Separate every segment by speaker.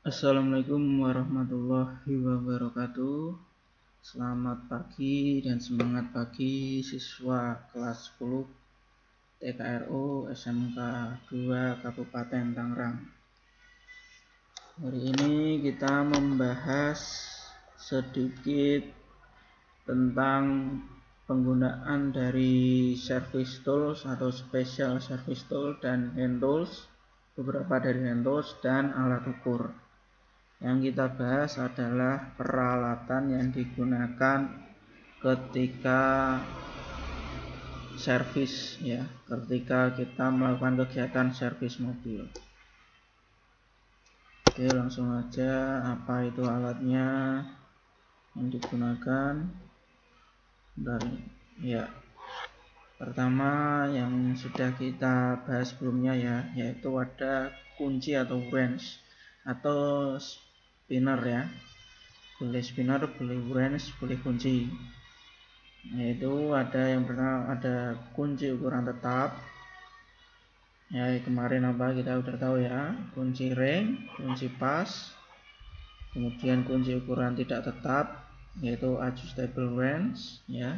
Speaker 1: Assalamualaikum warahmatullahi wabarakatuh. Selamat pagi dan semangat pagi siswa kelas 10 TKRO SMK 2 Kabupaten Tangerang. Hari ini kita membahas sedikit tentang penggunaan dari service tools atau special service tool dan hand tools, beberapa dari hand tools dan alat ukur. Yang kita bahas adalah peralatan yang digunakan ketika servis, ya, ketika kita melakukan kegiatan servis mobil. Oke, langsung aja, apa itu alatnya yang digunakan. Ya, pertama yang sudah kita bahas sebelumnya, ya, yaitu ada kunci atau wrench atau spinner, ya. Boleh spinner, boleh wrench, boleh kunci. Yaitu ada yang pertama ada kunci ukuran tetap. Ya, kemarin apa kita udah tahu, ya, kunci ring, kunci pas. Kemudian kunci ukuran tidak tetap, yaitu adjustable wrench, ya.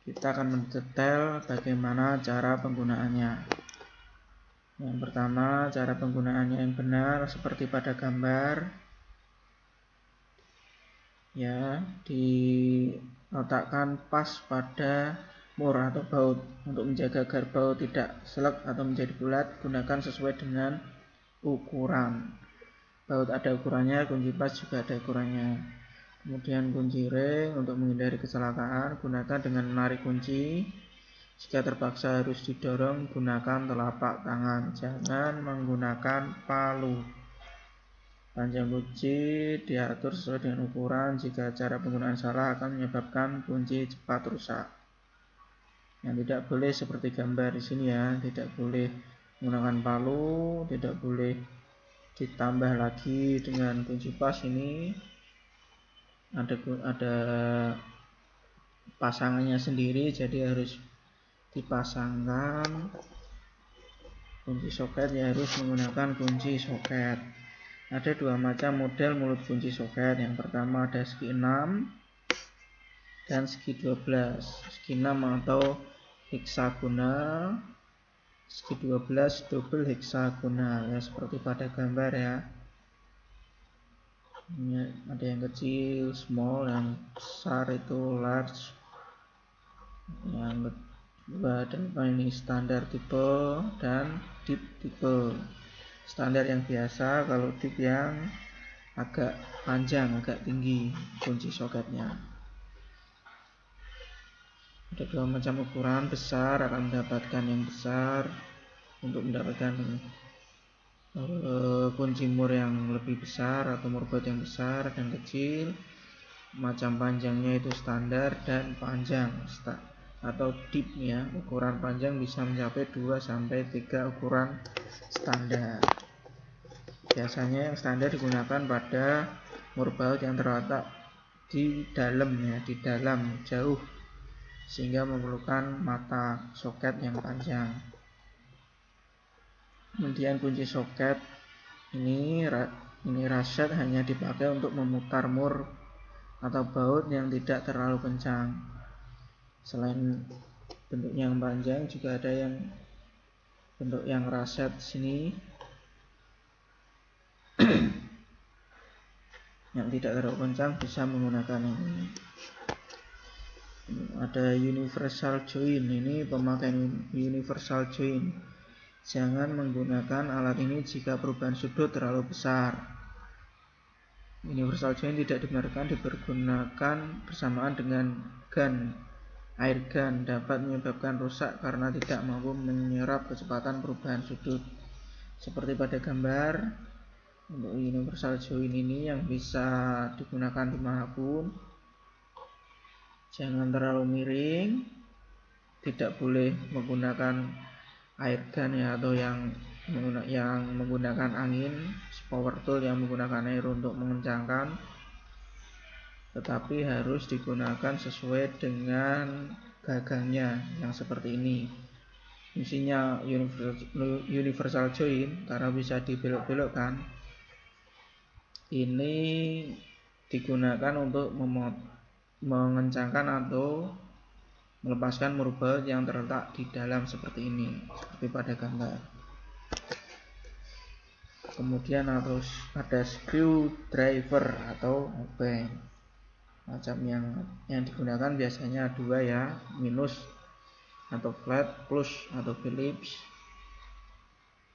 Speaker 1: Kita akan mendetail bagaimana cara penggunaannya. Yang pertama, cara penggunaannya yang benar seperti pada gambar, ya, diletakkan pas pada mur atau baut. Untuk menjaga agar baut tidak selek atau menjadi bulat, gunakan sesuai dengan ukuran. Baut ada ukurannya, kunci pas juga ada ukurannya. Kemudian kunci ring, untuk menghindari kecelakaan, gunakan dengan menarik kunci. Jika terpaksa harus didorong, gunakan telapak tangan, jangan menggunakan palu. Panjang kunci diatur sesuai dengan ukuran. Jika cara penggunaan salah akan menyebabkan kunci cepat rusak. Yang tidak boleh seperti gambar di sini, ya, tidak boleh menggunakan palu, tidak boleh ditambah lagi dengan kunci pas. Ini ada pasangannya sendiri, jadi harus dipasangkan. Kunci soket, ya, harus menggunakan kunci soket. Ada dua macam model mulut kunci soket. Yang pertama ada segi 6 dan segi 12. Segi 6 atau heksagonal, segi 12 double heksagonal, ya, seperti pada gambar, ya. Ini ada yang kecil small, yang besar itu large. Yang kedua ada ini standar tipe dan deep tipe. Standar yang biasa, kalau deep yang agak panjang, agak tinggi kunci soketnya. Ada dua macam ukuran. Besar akan mendapatkan yang besar untuk mendapatkan kunci mur yang lebih besar atau mur baut yang besar, dan kecil macam panjangnya itu standar dan panjang atau deep, ya. Ukuran panjang bisa mencapai 2-3 ukuran standar. Biasanya yang standar digunakan pada mur baut yang terletak di dalam, ya, di dalam jauh, sehingga memerlukan mata soket yang panjang. Kemudian kunci soket ini raset hanya dipakai untuk memutar mur atau baut yang tidak terlalu kencang. Selain bentuk yang panjang, juga ada yang bentuk yang raset sini yang tidak terlalu kencang, bisa menggunakan ini. Ada universal joint. Ini pemakaian universal joint. Jangan menggunakan alat ini jika perubahan sudut terlalu besar. Universal joint tidak dibenarkan dipergunakan bersamaan dengan gun. Air gun dapat menyebabkan rusak karena tidak mampu menyerap kecepatan perubahan sudut. Seperti pada gambar, untuk universal joint ini yang bisa digunakan dimanapun. Jangan terlalu miring, tidak boleh menggunakan air gun, ya, atau yang menggunakan angin, power tool yang menggunakan air untuk mengencangkan, tetapi harus digunakan sesuai dengan gagangnya, yang seperti ini. fungsinya universal join karena bisa dibelok-belokkan. Ini digunakan untuk mengencangkan atau melepaskan murbaut yang terletak di dalam seperti ini, seperti pada gambar. Kemudian harus ada screwdriver atau obeng. Macam yang digunakan biasanya dua ya, minus atau flat, plus atau Phillips.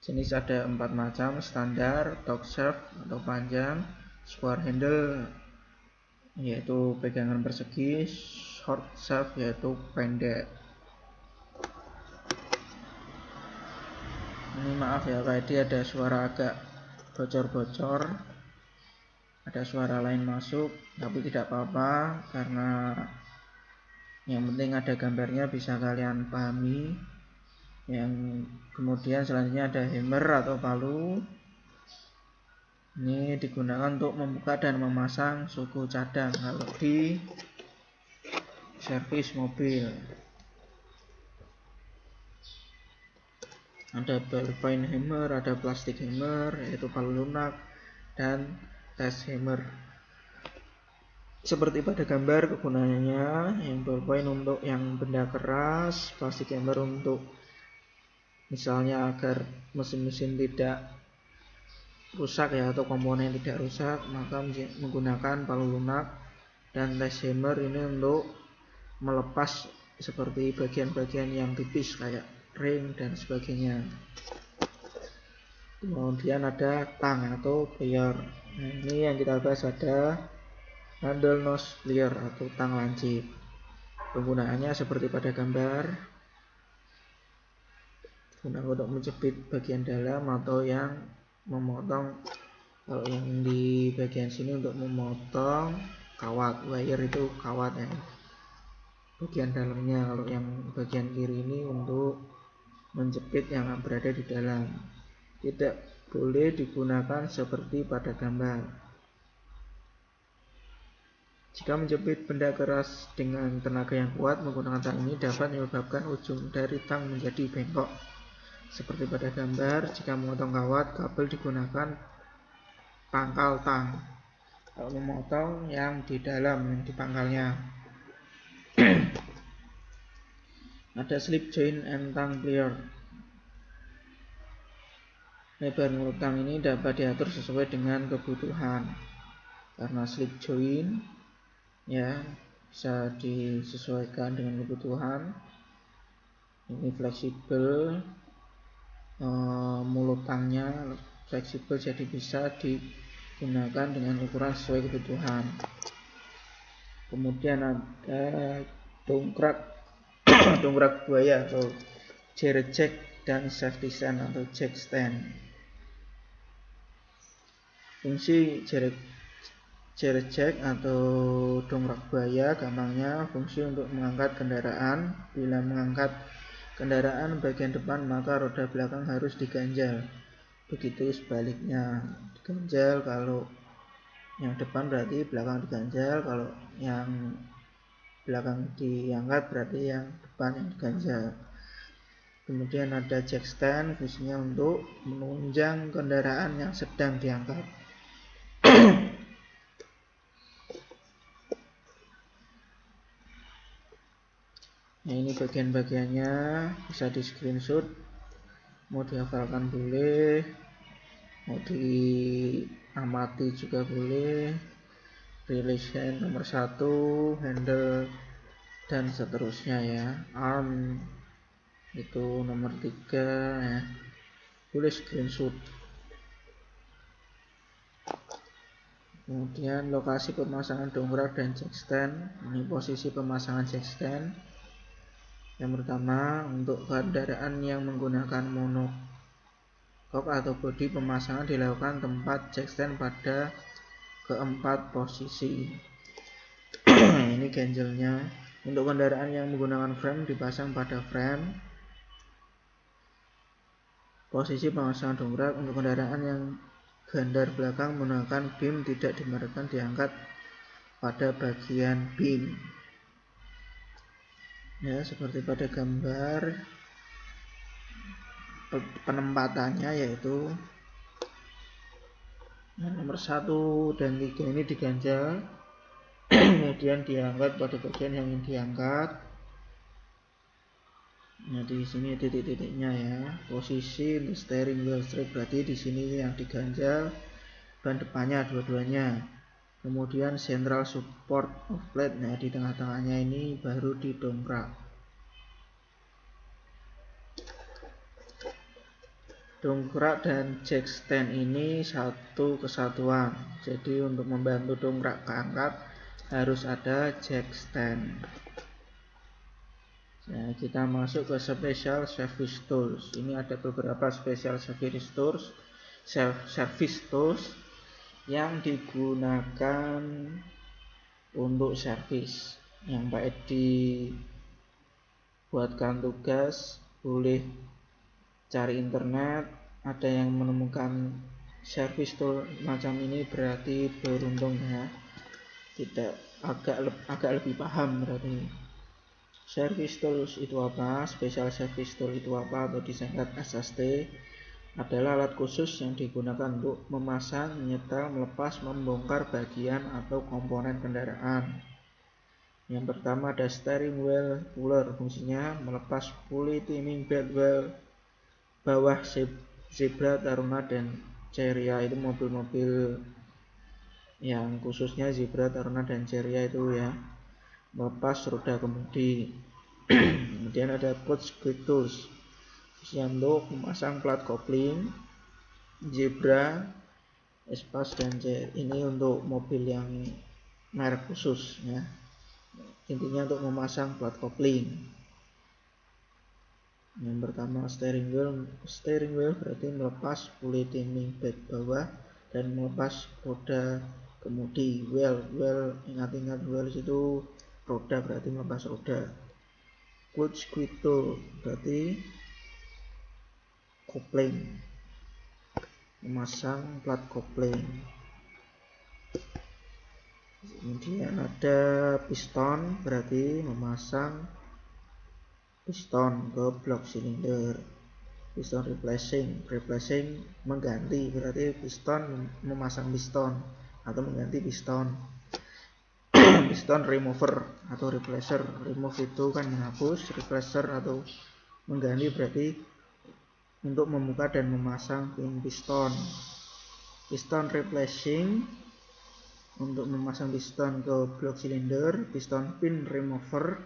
Speaker 1: Jenis ada 4 macam: standar, torque shaft atau panjang, square handle yaitu pegangan persegi, short shaft yaitu pendek. Ini maaf ya, tadi ada suara agak bocor-bocor, ada suara lain masuk, tapi tidak apa-apa karena yang penting ada gambarnya bisa kalian pahami. Yang kemudian selanjutnya ada hammer atau palu. Ini digunakan untuk membuka dan memasang suku cadang kalau di servis mobil. Ada ball point hammer, ada plastik hammer yaitu palu lunak, dan test hammer. Seperti pada gambar kegunaannya, yang ball point untuk yang benda keras, plastik hammer untuk misalnya agar mesin-mesin tidak rusak ya, atau komponen tidak rusak, maka menggunakan palu lunak, dan test hammer ini untuk melepas seperti bagian-bagian yang tipis kayak ring dan sebagainya. Kemudian ada tang atau plier. Nah, ini yang kita bahas ada handle nose plier atau tang lancip. Penggunaannya seperti pada gambar, gunakan untuk menjepit bagian dalam atau yang memotong. Kalau yang di bagian sini untuk memotong kawat, wire itu kawat ya, bagian dalamnya. Kalau yang bagian kiri ini untuk menjepit yang berada di dalam. Tidak boleh digunakan seperti pada gambar. Jika menjepit benda keras dengan tenaga yang kuat, menggunakan tang ini dapat menyebabkan ujung dari tang menjadi bengkok. Seperti pada gambar, jika memotong kawat, kabel digunakan pangkal tang. Kalau memotong yang di dalam, yang di pangkalnya. Ada slip joint and tang plier. Lebar mulut tang ini dapat diatur sesuai dengan kebutuhan. Karena slip joint ya bisa disesuaikan dengan kebutuhan. Ini fleksibel, mulut tangnya fleksibel, jadi bisa digunakan dengan ukuran sesuai kebutuhan. Kemudian ada dongkrak buaya atau jerry jack dan safety stand atau jack stand. Fungsi jerry jack atau dongkrak buaya gampangnya fungsi untuk mengangkat kendaraan. Bila mengangkat kendaraan bagian depan, maka roda belakang harus diganjal. Begitu sebaliknya, diganjal kalau yang depan berarti belakang diganjal, kalau yang belakang diangkat berarti yang depan yang diganjal. Kemudian ada jack stand, fungsinya untuk menunjang kendaraan yang sedang diangkat. Nah, ini bagian-bagiannya bisa di screenshot, mau dihafalkan boleh, mau diamati juga boleh. Release hand nomor 1, handle dan seterusnya ya. Arm itu nomor 3 ya, boleh screenshot. Kemudian lokasi pemasangan dongkrak dan jack stand. Ini posisi pemasangan jack stand. Yang pertama, untuk kendaraan yang menggunakan monocoque atau bodi, pemasangan dilakukan tempat jack stand pada keempat posisi. Ini ganjelnya. Untuk kendaraan yang menggunakan frame, dipasang pada frame. Posisi pemasangan dongkrak untuk kendaraan yang gandar belakang menggunakan beam tidak dibenarkan diangkat pada bagian beam. Ya, seperti pada gambar. penempatannya, yaitu nomor 1 dan 3 ini diganjal, kemudian diangkat pada bagian yang ingin diangkat. Nah, di sini titik-titiknya ya. Posisi the steering wheel strip, berarti di sini yang diganjal ban depannya dua-duanya. Kemudian central support of plate, nah di tengah-tengahnya ini baru didongkrak. Dongkrak dan jack stand ini satu kesatuan. Jadi untuk membantu dongkrak keangkat harus ada jack stand. Nah, kita masuk ke special service tools. Ini ada beberapa special service tools yang digunakan untuk servis. Yang Pak Edi buatkan tugas, boleh cari internet. Ada yang menemukan service tool macam ini berarti beruntung ya. Tidak agak lebih paham berarti. Service tools itu apa? Special service tool itu apa? Atau disingkat SST, adalah alat khusus yang digunakan untuk memasang, menyetel, melepas, membongkar bagian atau komponen kendaraan. Yang pertama ada steering wheel puller, fungsinya melepas pulley timing belt wheel bawah Zebra, Taruna, dan Ceria. Itu mobil-mobil yang khususnya Zebra, Taruna, dan Ceria itu ya, melepas roda kemudi. Kemudian ada clutch grip tools, untuk memasang plat kopling Zebra, Espace, dan C. Ini untuk mobil yang merek khusus ya, intinya untuk memasang plat kopling. Yang pertama steering wheel berarti melepas pulley timing belt bawah dan melepas roda kemudi. Wheel ingat wheel itu roda, berarti melepas roda. Clutch grip tool berarti kopling, memasang plat kopling. Kemudian ada piston, berarti memasang piston ke blok silinder. Piston replacing mengganti, berarti piston memasang piston atau mengganti piston. Piston remover atau replacer, remove itu kan menghapus, replacer atau mengganti berarti untuk membuka dan memasang pin piston. Piston replacing untuk memasang piston ke blok silinder. Piston pin remover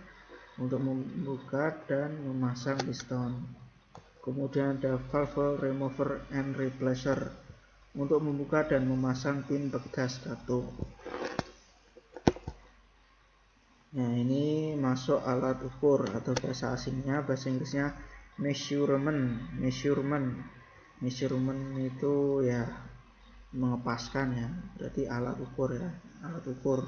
Speaker 1: untuk membuka dan memasang piston. Kemudian ada valve remover and replacer untuk membuka dan memasang pin pegas katup. Nah, ini masuk alat ukur atau bahasa asingnya, bahasa Inggrisnya measurement itu ya mengepaskan ya, berarti alat ukur ya, alat ukur.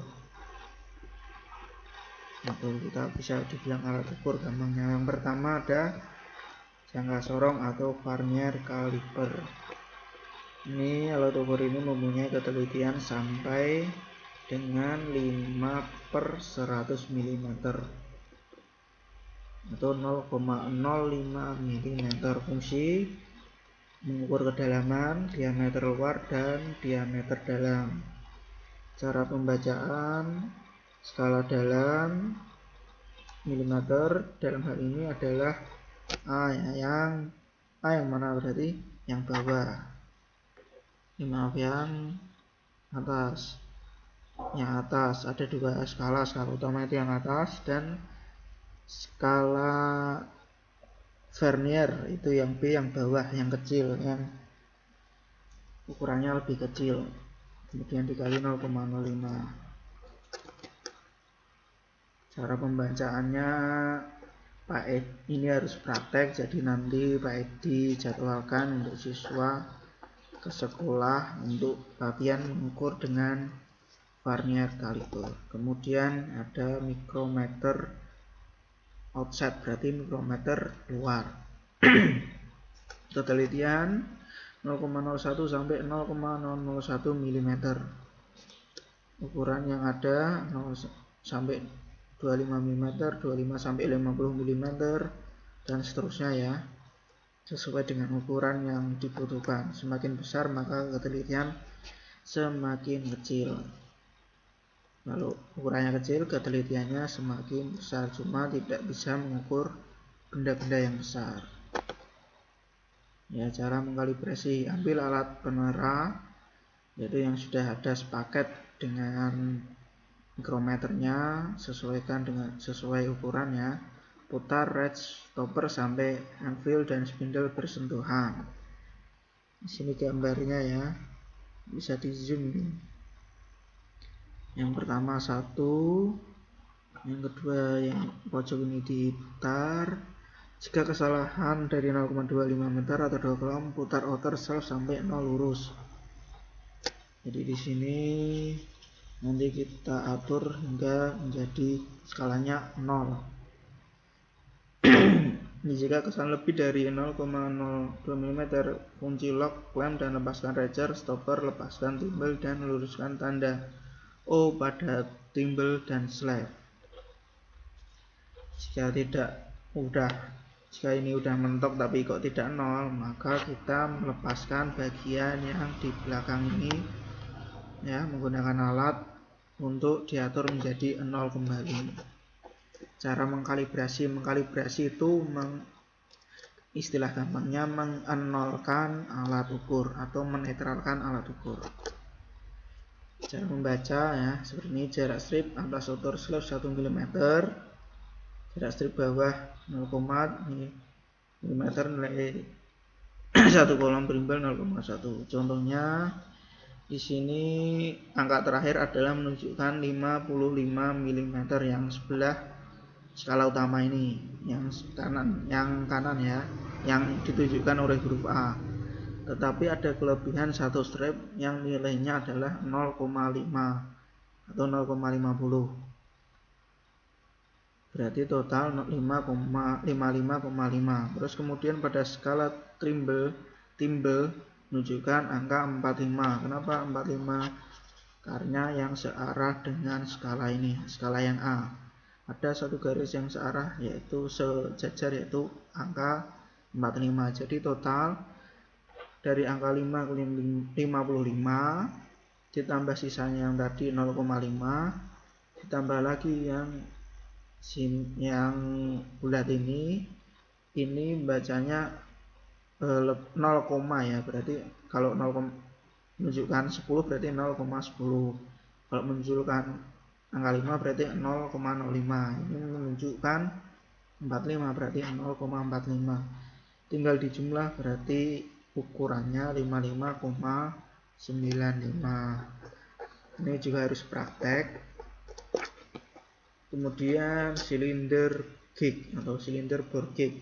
Speaker 1: Atau kita bisa dibilang alat ukur gampangnya. Yang pertama ada jangka sorong atau vernier caliper. Ini alat ukur ini mempunyai ketelitian sampai dengan 5/100 mm atau 0,05 mm. Fungsi mengukur kedalaman, diameter luar, dan diameter dalam. Cara pembacaan skala dalam milimeter dalam hal ini adalah A yang mana berarti yang bawah. Ini maaf, yang atas. Yang atas ada dua skala utama itu yang atas, dan skala vernier itu yang B, yang bawah, yang kecil, yang ukurannya lebih kecil, kemudian dikali 0,05. Cara pembacaannya Pak Edi ini harus praktek, jadi nanti Pak Edi jadwalkan untuk siswa ke sekolah untuk latihan mengukur dengan vernier caliper. Kemudian ada micrometer outside, berarti mikrometer luar. Ketelitian 0,01 sampai 0,001 mm. Ukuran yang ada 0 sampai 25 mm, 25 sampai 50 mm, dan seterusnya ya. sesuai dengan ukuran yang dibutuhkan. Semakin besar maka ketelitian semakin kecil. Kalau ukurannya kecil, ketelitiannya semakin besar, cuma tidak bisa mengukur benda-benda yang besar. Ya, cara mengkalibrasi, ambil alat penera, yaitu yang sudah ada sepaket dengan mikrometernya, sesuaikan dengan sesuai ukurannya, putar ratchet stopper sampai anvil dan spindle bersentuhan. Di sini gambarnya ya, bisa di zoom ini. Yang pertama 1, yang kedua yang pojok ini diputar. Jika kesalahan dari 0,25 meter atau 2 kolom, putar outer self sampai 0 lurus. Jadi di sini nanti kita atur hingga menjadi skalanya 0. Ini jika kesalahan lebih dari 0,02 mm, kunci lock, clamp dan lepaskan ratchet stopper, lepaskan timbel dan luruskan tanda O pada timbel dan slab. Jika ini udah mentok tapi kok tidak 0, maka kita melepaskan bagian yang di belakang ini ya, menggunakan alat untuk diatur menjadi 0 kembali. Cara mengkalibrasi itu istilah gampangnya mengenolkan alat ukur atau menetralkan alat ukur. Cara membaca ya seperti ini, jarak strip atas outer slab 1 mm, jarak strip bawah 0, mm nilai 1 kolom perimbal 0,1. Contohnya di sini angka terakhir adalah menunjukkan 55 mm yang sebelah skala utama ini, yang kanan ya, yang ditunjukkan oleh huruf A. Tetapi ada kelebihan satu strip yang nilainya adalah 0,5 atau 0,50. Berarti total 55,5. Terus kemudian pada skala timbel menunjukkan angka 45. Kenapa 45? Karena yang searah dengan skala ini, skala yang A. Ada satu garis yang searah yaitu sejajar, yaitu angka 45. Jadi total dari angka 5 ke 55 ditambah sisanya yang tadi 0,5 ditambah lagi yang bulat ini bacanya 0, ya, berarti kalau 0 menunjukkan 10 berarti 0,10. Kalau menunjukkan angka 5 berarti 0,05. Ini menunjukkan 45 berarti 0,45. Tinggal dijumlah berarti ukurannya 55,95. Ini juga harus praktek. Kemudian silinder gauge atau silinder bore gauge,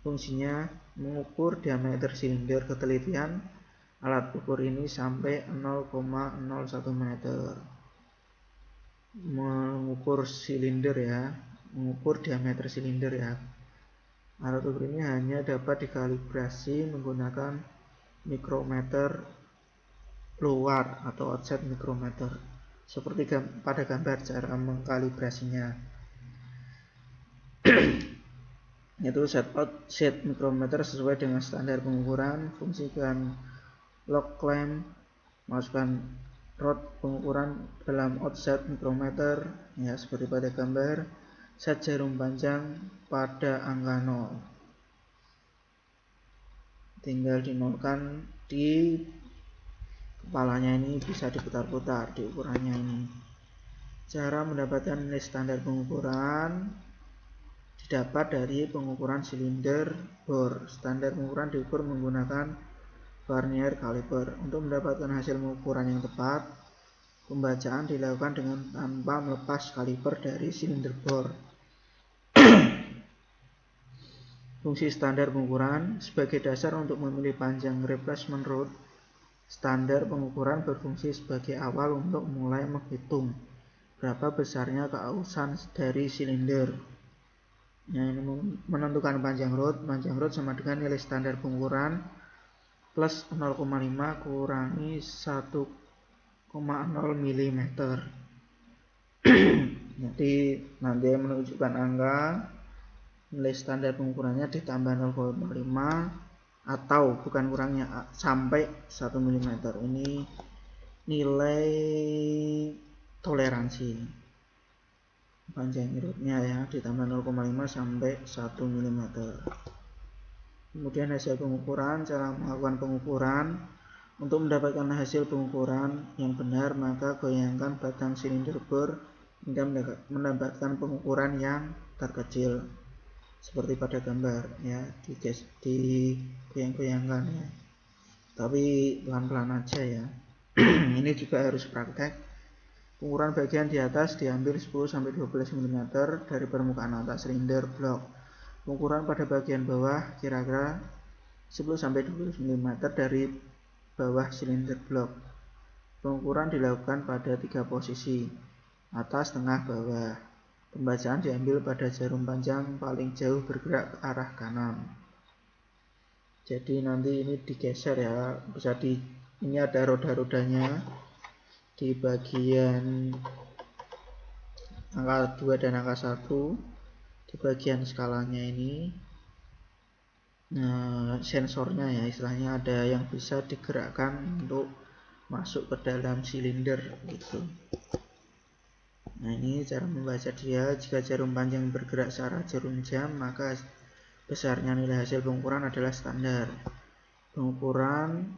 Speaker 1: fungsinya mengukur diameter silinder. Ketelitian alat ukur ini sampai 0,01 meter. Mengukur silinder ya, mengukur diameter silinder ya. Alat ukur ini hanya dapat dikalibrasi menggunakan mikrometer luar atau offset mikrometer. Seperti pada gambar cara mengkalibrasinya. Yaitu set mikrometer sesuai dengan standar pengukuran, fungsikan lock clamp, masukkan rod pengukuran dalam offset mikrometer ya seperti pada gambar, set jarum panjang pada angka 0. Tinggal dinolkan di kepalanya, ini bisa diputar-putar di ukurannya ini. Cara mendapatkan nilai standar pengukuran didapat dari pengukuran silinder bor. Standar pengukuran diukur menggunakan vernier caliper. Untuk mendapatkan hasil pengukuran yang tepat, pembacaan dilakukan dengan tanpa melepas kaliper dari silinder bor. Fungsi standar pengukuran sebagai dasar untuk memilih panjang replacement rod. Standar pengukuran berfungsi sebagai awal untuk mulai menghitung berapa besarnya keausan dari silinder. Ini menentukan panjang rod. Panjang rod sama dengan nilai standar pengukuran plus 0,5 kurangi 1,0 mm. Jadi nanti menunjukkan angka nilai standar pengukurannya ditambah 0,5 atau bukan kurangnya sampai 1 mm. Ini nilai toleransi panjang irutnya ya, ditambah 0,5 sampai 1 mm. Kemudian hasil pengukuran, cara melakukan pengukuran. Untuk mendapatkan hasil pengukuran yang benar, maka goyangkan batang silinder bor hingga mendapatkan pengukuran yang terkecil seperti pada gambar ya, digoyang-goyangkan ya, tapi pelan-pelan aja ya. Ini juga harus praktek. Pengukuran bagian di atas diambil 10-12 mm dari permukaan atas silinder blok. Pengukuran pada bagian bawah kira-kira 10-12 mm dari bawah silinder blok. Pengukuran dilakukan pada 3 posisi, atas, tengah, bawah. Pembacaan diambil pada jarum panjang paling jauh bergerak ke arah kanan. Jadi nanti ini digeser ya, bisa ini ada roda-rodanya di bagian angka 2 dan angka 1 di bagian skalanya ini. Nah, sensornya ya, istilahnya ada yang bisa digerakkan untuk masuk ke dalam silinder gitu. Nah, ini cara membaca dia. Jika jarum panjang bergerak searah jarum jam, maka besarnya nilai hasil pengukuran adalah standar. Pengukuran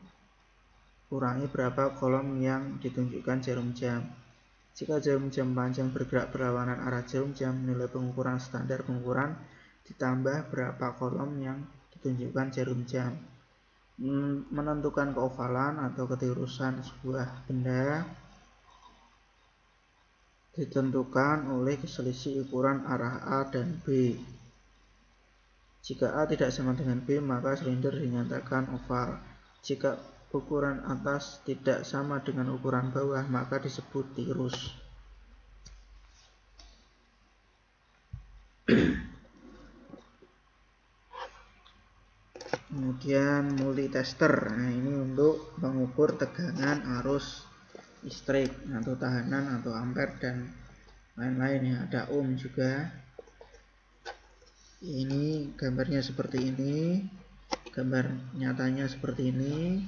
Speaker 1: kurangi berapa kolom yang ditunjukkan jarum jam. Jika jarum jam panjang bergerak berlawanan arah jarum jam, nilai pengukuran standar pengukuran ditambah berapa kolom yang ditunjukkan jarum jam. Menentukan keovalan atau ketirusan sebuah benda ditentukan oleh selisih ukuran arah A dan B. Jika A tidak sama dengan B, maka silinder dinyatakan oval. Jika ukuran atas tidak sama dengan ukuran bawah, maka disebut tirus. Kemudian multitester. Nah, ini untuk mengukur tegangan arus listrik atau tahanan atau ampere dan lain-lain ya. Ada ohm juga. Ini gambarnya seperti ini. Gambar nyatanya seperti ini.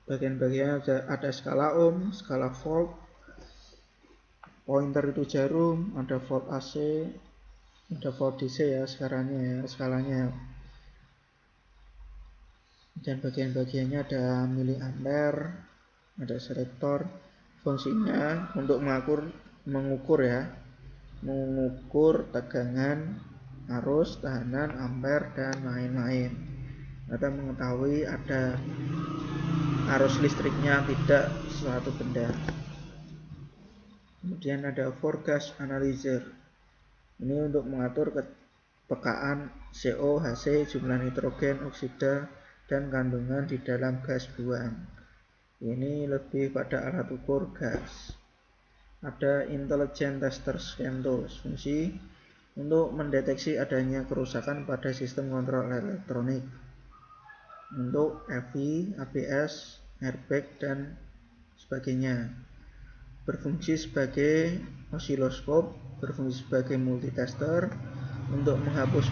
Speaker 1: Bagian-bagian ada skala ohm, skala volt. Pointer itu jarum, ada volt AC, ada volt DC ya skalanya. Dan bagian-bagiannya ada miliampere, ada selektor. Fungsinya untuk mengukur tegangan arus, tahanan, ampere dan lain-lain. Kita mengetahui ada arus listriknya tidak suatu benda. Kemudian ada for gas analyzer. Ini untuk mengatur kepekaan CO, HC, jumlah nitrogen, oksida dan kandungan di dalam gas buang. Ini lebih pada alat ukur gas. Ada intelligent tester scan tools, fungsi untuk mendeteksi adanya kerusakan pada sistem kontrol elektronik untuk EV, ABS, airbag dan sebagainya. Berfungsi sebagai osiloskop, berfungsi sebagai multitester untuk menghapus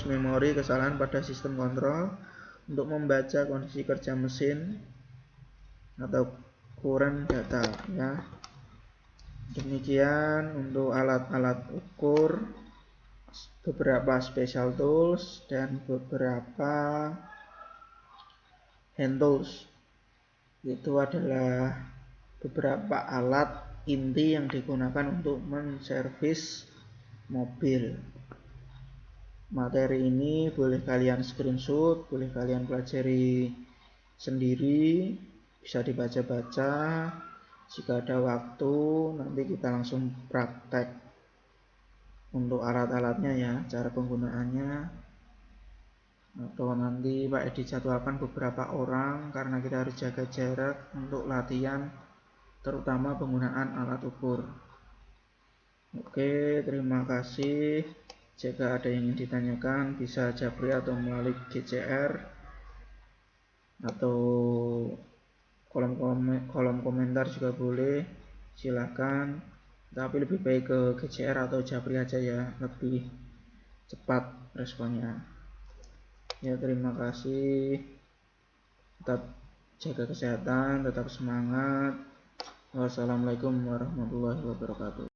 Speaker 1: memori kesalahan pada sistem kontrol, untuk membaca kondisi kerja mesin atau current data ya. Demikian untuk alat-alat ukur, beberapa special tools dan beberapa hand tools. Itu adalah beberapa alat inti yang digunakan untuk menservis mobil. Materi ini boleh kalian screenshot, boleh kalian pelajari sendiri, bisa dibaca-baca. Jika ada waktu, nanti kita langsung praktek untuk alat-alatnya ya, cara penggunaannya. Atau nanti Pak Edi jadwalkan beberapa orang karena kita harus jaga jarak untuk latihan, terutama penggunaan alat ukur. Oke, terima kasih. Jika ada yang ingin ditanyakan, bisa japri atau melalui GCR atau kolom komentar juga boleh. Silakan. tapi lebih baik ke GCR atau Japri aja ya, lebih cepat responnya. Ya, terima kasih. Tetap jaga kesehatan, tetap semangat. Wassalamualaikum warahmatullahi wabarakatuh.